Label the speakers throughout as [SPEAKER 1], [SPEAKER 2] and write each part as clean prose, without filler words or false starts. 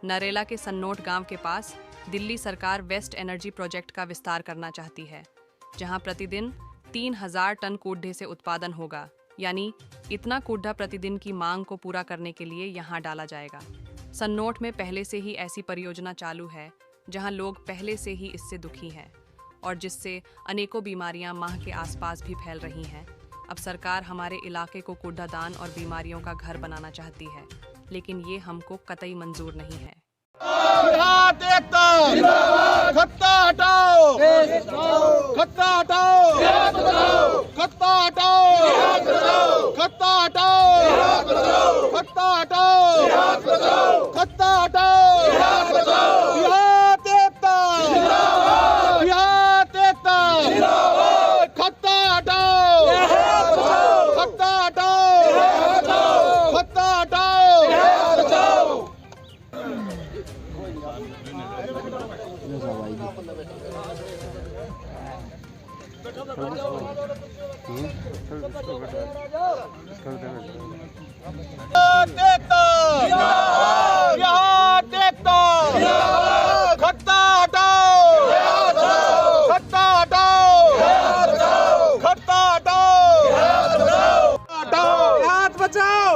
[SPEAKER 1] नरेला के सन्नोट गांव के पास दिल्ली सरकार वेस्ट एनर्जी प्रोजेक्ट का विस्तार करना चाहती है, जहां प्रतिदिन 3000 टन कूड़े से उत्पादन होगा। यानी इतना कूड़ा प्रतिदिन की मांग को पूरा करने के लिए यहां डाला जाएगा। सन्नोट में पहले से ही ऐसी परियोजना चालू है जहां लोग पहले से ही इससे दुखी हैं और जिससे अनेकों बीमारियां माह के आसपास भी फैल रही हैं। अब सरकार हमारे इलाके को कूड़ादान और बीमारियों का घर बनाना चाहती है, लेकिन ये हमको कतई मंजूर नहीं है।
[SPEAKER 2] खत्ता हटाओ, खत्ता हटाओ, खत्ता हटाओ, खत्ता हटाओ, खत्ता हटाओ, खत्ता हटाओ, बिहार देवता, बिहार देवता, खत्ता हटाओ, खत्ता हटाओ, खत्ता हटाओ। देखता यहाँ देखता खत्ता हटाओ, खत्ता हटाओ, खत्ता हटाओ, हाथ बचाओ,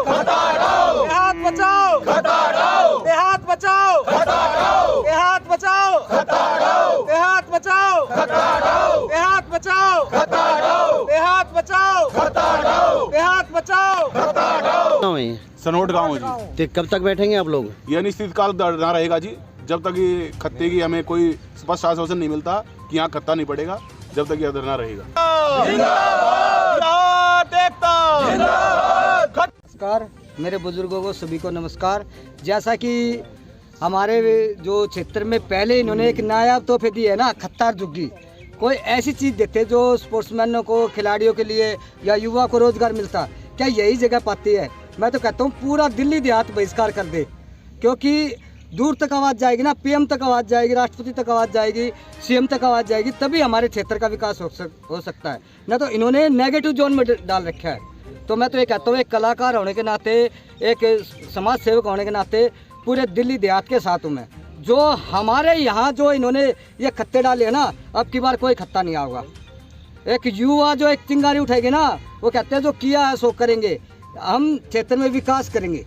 [SPEAKER 2] हाथ बचाओ, हाथ बचाओ, हाथ बचाओ, हाथ बचाओ, हाथ बचाओ, हाथ बचाओ, हाथ बचाओ।
[SPEAKER 3] सनोट गाँव जी।
[SPEAKER 4] तो कब तक बैठेंगे आप लोग?
[SPEAKER 3] यह अनिश्चित काल धरना रहेगा जी, जब तक ये खत्ते की हमें कोई स्पष्ट आश्वासन नहीं मिलता कि यहाँ खत्ता नहीं पड़ेगा, जब तक यह धरना रहेगा।
[SPEAKER 4] नमस्कार मेरे बुजुर्गों को सभी को नमस्कार। जैसा कि हमारे जो क्षेत्र में पहले इन्होंने एक नायाब तोहफे दिए है ना, खत्तार झुग्गी, कोई ऐसी चीज़ देखते जो स्पोर्ट्समैनों को, खिलाड़ियों के लिए या युवा को रोजगार मिलता, क्या यही जगह पाती है? मैं तो कहता हूँ पूरा दिल्ली देहात बहिष्कार कर दे, क्योंकि दूर तक आवाज़ जाएगी ना, पीएम तक आवाज़ जाएगी, राष्ट्रपति तक आवाज़ जाएगी, सीएम तक आवाज़ जाएगी, तभी हमारे क्षेत्र का विकास हो सकता है। ना तो इन्होंने नेगेटिव जोन में डाल रखा है। तो मैं तो ये कहता हूँ, एक कलाकार होने के नाते, एक समाज सेवक होने के नाते पूरे दिल्ली देहात के साथ हूँ मैं। जो हमारे यहाँ जो इन्होंने ये खत्ते डाले हैं ना, अब की बार कोई खत्ता नहीं आएगा। एक युवा जो एक चिंगारी उठाएगी ना, वो कहते हैं जो किया है सो करेंगे, हम क्षेत्र में विकास करेंगे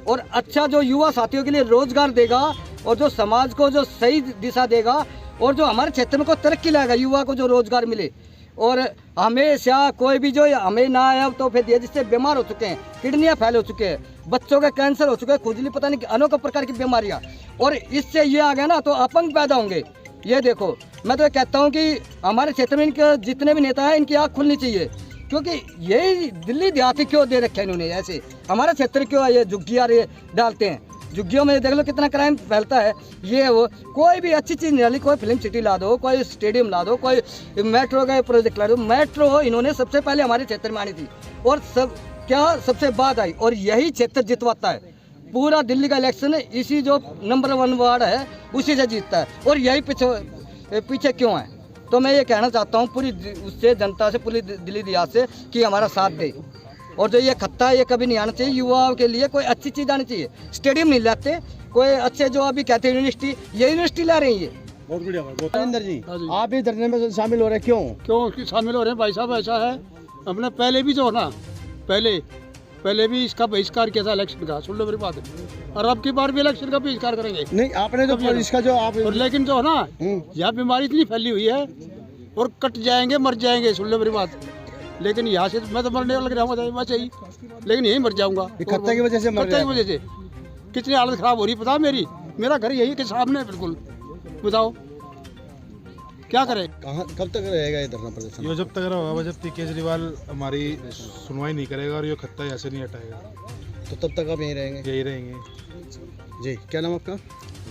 [SPEAKER 4] और अच्छा जो युवा साथियों के लिए रोजगार देगा और जो समाज को जो सही दिशा देगा और जो हमारे क्षेत्र में कोई तरक्की लाएगा, युवा को जो रोजगार मिले। और हमेशा कोई भी जो हमें ना आया तो फिर दिया, जिससे बीमार हो चुके हैं, किडनियाँ फैल हो चुके हैं, बच्चों के कैंसर हो चुके हैं, खुजली, पता नहीं अनेकों प्रकार की बीमारियाँ, और इससे ये आ गया ना तो अपंग पैदा होंगे। ये देखो, मैं तो ये कहता हूँ कि हमारे क्षेत्र में इनके जितने भी नेता हैं, इनकी आँख खुलनी चाहिए, क्योंकि यही दिल्ली देहाती क्यों दे रखे हैं इन्होंने, ऐसे हमारा क्षेत्र क्यों ये झुग्गियाँ डालते हैं। झुग्गियों में देख लो कितना क्राइम फैलता है। ये वो कोई भी अच्छी चीज़ नहीं डाली, कोई फिल्म सिटी ला दो, कोई स्टेडियम ला दो, कोई मेट्रो का प्रोजेक्ट ला दो। मेट्रो इन्होंने सबसे पहले हमारे क्षेत्र में आनी थी और सबसे बाद आई, और यही क्षेत्र जितवाता है। पूरा दिल्ली का इलेक्शन इसी जो नंबर 1 वार्ड है उसी से जीतता है, और यही पीछे क्यों है? तो मैं ये कहना चाहता हूँ पूरी उससे जनता से, पूरी दिल्ली देहात से, कि हमारा साथ दे। और जो ये खत्ता है ये कभी नहीं आना चाहिए। युवाओं के लिए कोई अच्छी चीज़ आनी चाहिए। स्टेडियम नहीं लाते, कोई अच्छे जो अभी कहते हैं यूनिवर्सिटी, ये यूनिवर्सिटी ला रही है।
[SPEAKER 3] बहुत बढ़िया
[SPEAKER 2] नरेंद्र जी, आप भी धरने में शामिल हो रहे हैं, क्यों
[SPEAKER 5] शामिल हो रहे हैं? भाई साहब, ऐसा है, हमने पहले भी जो ना पहले भी इसका बहिष्कार किया था इलेक्शन का, सुन लो मेरी बात, और अब की बार भी इलेक्शन का बहिष्कार करेंगे।
[SPEAKER 2] नहीं, आपने तो इसका जो आप,
[SPEAKER 5] लेकिन जो है ना, यहाँ बीमारी इतनी फैली हुई है और कट जाएंगे, मर जाएंगे, सुन लो मेरी बात। लेकिन यहाँ से मैं तो मरने लग रहा हूँ, मैं चाहिए, लेकिन यहीं मर जाऊँगा
[SPEAKER 2] खत्ता की वजह से।
[SPEAKER 5] खत्ता की वजह से कितनी हालत खराब हो रही पता मेरी। मेरा घर यही के सामने, बिल्कुल। बताओ क्या करें?
[SPEAKER 2] कहाँ कब तक रहेगा ये धरना प्रदर्शन?
[SPEAKER 3] ये जब तक रहा, जब तक केजरीवाल हमारी सुनवाई नहीं करेगा और ये खत्ता यहाँ से नहीं हटाएगा,
[SPEAKER 2] तो तब तक आप यहीं रहेंगे? जी, क्या नाम आपका?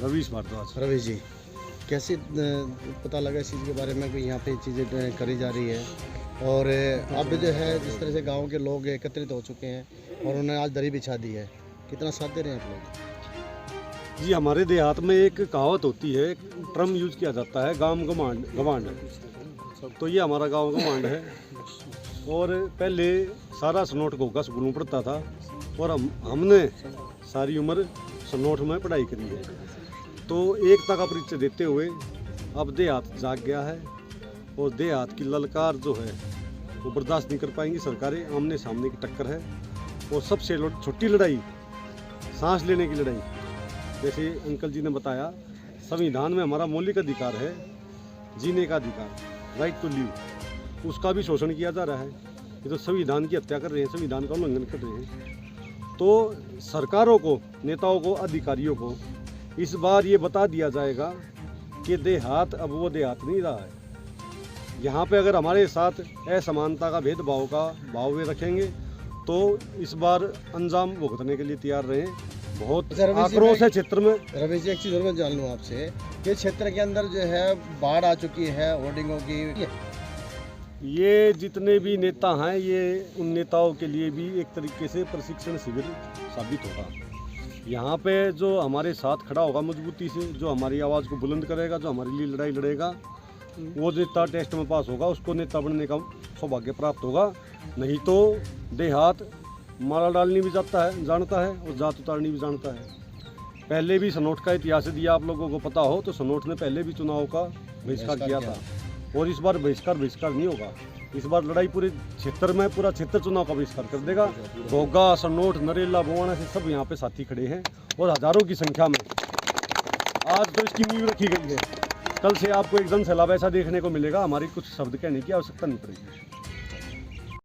[SPEAKER 3] रवीश भारद्वाज।
[SPEAKER 2] रवीश जी, कैसे पता लगा इस चीज़ के बारे में कि यहाँ पे चीज़ें करी जा रही है, और अब जो है जिस तरह से गांव के लोग एकत्रित हो चुके हैं और उन्होंने आज दरी बिछा दी है, कितना साथ दे रहे हैं आप लोग?
[SPEAKER 6] जी, हमारे देहात में एक कहावत होती है, टर्म यूज किया जाता है, गांव गवांड। तो ये हमारा गांव गवांड है। और पहले सारा सनोट घोगा स्कूलों पढ़ता था और हमने सारी उम्र सनोट में पढ़ाई करी है। तो एकता का परिचय देते हुए अब देहात जाग गया है और देहात की ललकार जो है वो बर्दाश्त नहीं कर पाएंगी सरकारें। आमने सामने की टक्कर है और सबसे छोटी लड़ाई सांस लेने की लड़ाई। जैसे अंकल जी ने बताया, संविधान में हमारा मौलिक अधिकार है जीने का अधिकार, राइट टू लिव, उसका भी शोषण किया जा रहा है। ये तो संविधान की हत्या कर रहे हैं, संविधान का उल्लंघन कर रहे हैं। तो सरकारों को, नेताओं को, अधिकारियों को इस बार ये बता दिया जाएगा कि देहात अब वो देहात नहीं रहा है। यहाँ पे अगर हमारे साथ असमानता का भेदभाव का भाव वे रखेंगे तो इस बार अंजाम भुगतने के लिए तैयार रहें। बहुत आक्रोश है क्षेत्र में।
[SPEAKER 2] रमेश जी, एक चीज़ और मैं जान लूँ आपसे कि क्षेत्र के अंदर जो है बाढ़ आ चुकी है होर्डिंगों की।
[SPEAKER 6] ये जितने भी नेता हैं, ये उन नेताओं के लिए भी एक तरीके से प्रशिक्षण शिविर साबित होगा। यहाँ पे जो हमारे साथ खड़ा होगा मजबूती से, जो हमारी आवाज़ को बुलंद करेगा, जो हमारे लिए लड़ाई लड़ेगा, वो नेता टेस्ट में पास होगा, उसको नेता बनने का सौभाग्य प्राप्त होगा। नहीं तो देहात माला डालनी भी जानता है और जात उतारनी भी जानता है। पहले भी सनोट का इतिहास दिया आप लोगों को पता हो तो सनोट ने पहले भी चुनाव का बहिष्कार किया था और इस बार बहिष्कार नहीं होगा। इस बार लड़ाई पूरे क्षेत्र में, पूरा क्षेत्र चुनाव का बहिष्कार कर देगा। घोगा, सनोट, नरेला, बोवाना से सब यहाँ पे साथी खड़े हैं और हजारों की संख्या में आज तो इसकी नींव रखी गई है। कल से आपको एक जन सैलाब ऐसा देखने को मिलेगा, हमारी कुछ शब्द कहने की आवश्यकता नहीं पड़ेगी।